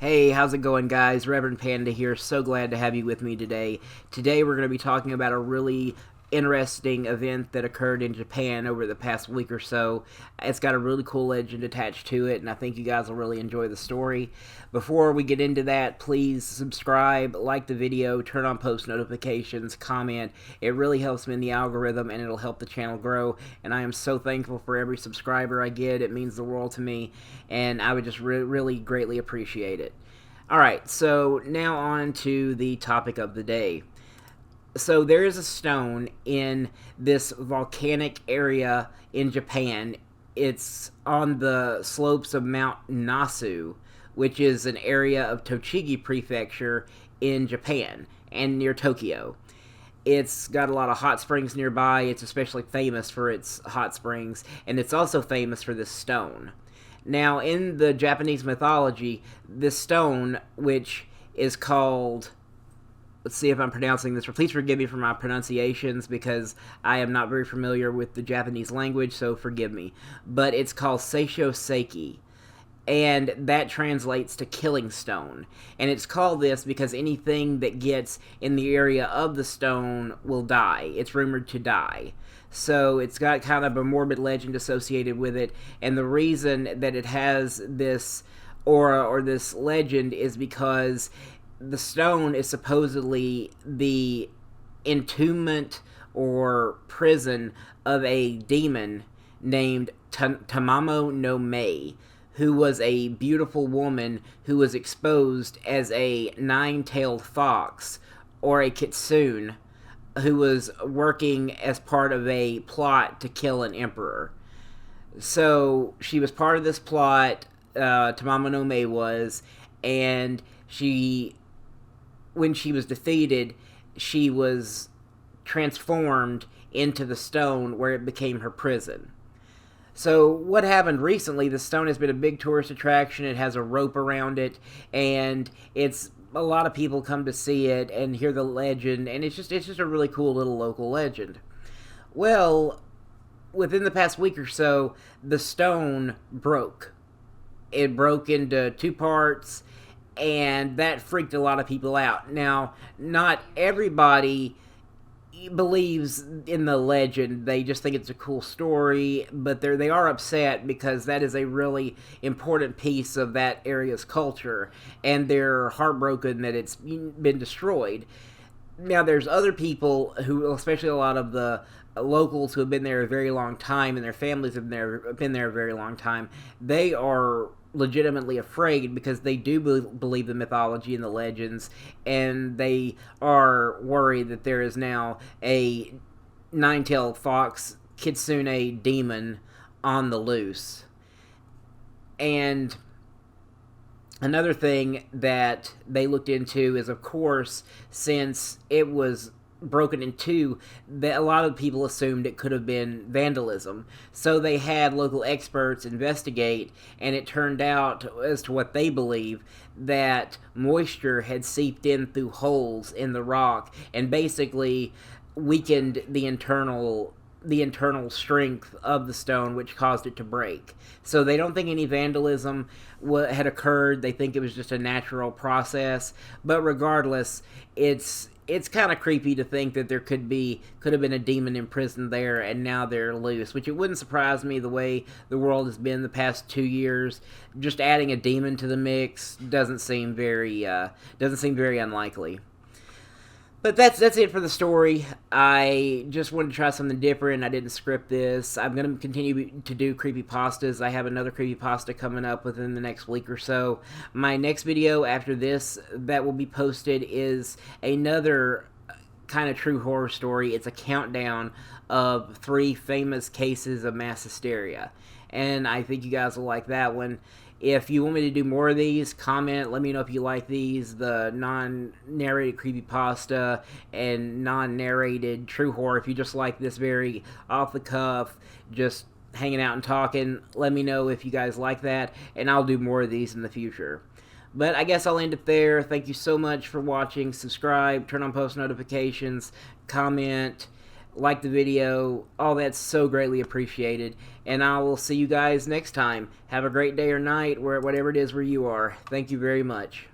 Hey, how's it going, guys? Reverend Panda here. So glad to have you with me today. Today we're going to be talking about a really interesting event that occurred in Japan over the past week or so. It's got a really cool legend attached to it, and I think you guys will really enjoy the story. Before we get into that, please subscribe, like the video, turn on post notifications, comment. It really helps me in the algorithm, and it'll help the channel grow, and I am so thankful for every subscriber I get. It means the world to me, and I would just really greatly appreciate it. Alright, so now on to the topic of the day. So there is a stone in this volcanic area in Japan. It's on the slopes of Mount Nasu, which is an area of Tochigi Prefecture in Japan and near Tokyo. It's got a lot of hot springs nearby. It's especially famous for its hot springs, and it's also famous for this stone. Now, in the Japanese mythology, this stone, which is called, let's see if I'm pronouncing this. Please forgive me for my pronunciations because I am not very familiar with the Japanese language, so forgive me. But it's called Seisho Seiki, and that translates to killing stone. And it's called this because anything that gets in the area of the stone will die. It's rumored to die. So it's got kind of a morbid legend associated with it, and the reason that it has this aura or this legend is because the stone is supposedly the entombment or prison of a demon named Tamamo no Mei, who was a beautiful woman who was exposed as a nine-tailed fox, or a kitsune, who was working as part of a plot to kill an emperor. So she was part of this plot, Tamamo no Mei was, and when she was defeated, she was transformed into the stone where it became her prison. So what happened recently, the stone has been a big tourist attraction. It has a rope around it, and a lot of people come to see it and hear the legend, and it's just a really cool little local legend. Well, within the past week or so, the stone broke. It broke into two parts, and that freaked a lot of people out. Now, not everybody believes in the legend. They just think it's a cool story, but they are upset because that is a really important piece of that area's culture, and they're heartbroken that it's been destroyed. Now, there's other people who, especially a lot of the locals who have been there a very long time, and their families have been there a very long time, they are legitimately afraid because they do believe the mythology and the legends, and they are worried that there is now a nine-tailed fox kitsune demon on the loose. And another thing that they looked into is, of course, since it was broken in two, that a lot of people assumed it could have been vandalism. So they had local experts investigate, and it turned out, as to what they believe, that moisture had seeped in through holes in the rock and basically weakened the internal strength of the stone, which caused it to break. So they don't think any vandalism had occurred. They think it was just a natural process. But regardless, it's kind of creepy to think that there could have been a demon imprisoned there, and now they're loose, which it wouldn't surprise me the way the world has been the past 2 years. Just adding a demon to the mix doesn't seem very unlikely. But that's it for the story. I just wanted to try something different. I didn't script this. I'm going to continue to do creepypastas. I have another creepypasta coming up within the next week or so. My next video after this that will be posted is another kind of true horror story. It's a countdown of 3 famous cases of mass hysteria, and I think you guys will like that one. If you want me to do more of these, comment. Let me know if you like these, the non-narrated creepypasta and non-narrated true horror. If you just like this very off-the-cuff, just hanging out and talking, let me know if you guys like that, and I'll do more of these in the future. But I guess I'll end it there. Thank you so much for watching. Subscribe, turn on post notifications, comment. like the video. All that's so greatly appreciated. And I will see you guys next time. Have a great day or night, whatever it is where you are. Thank you very much.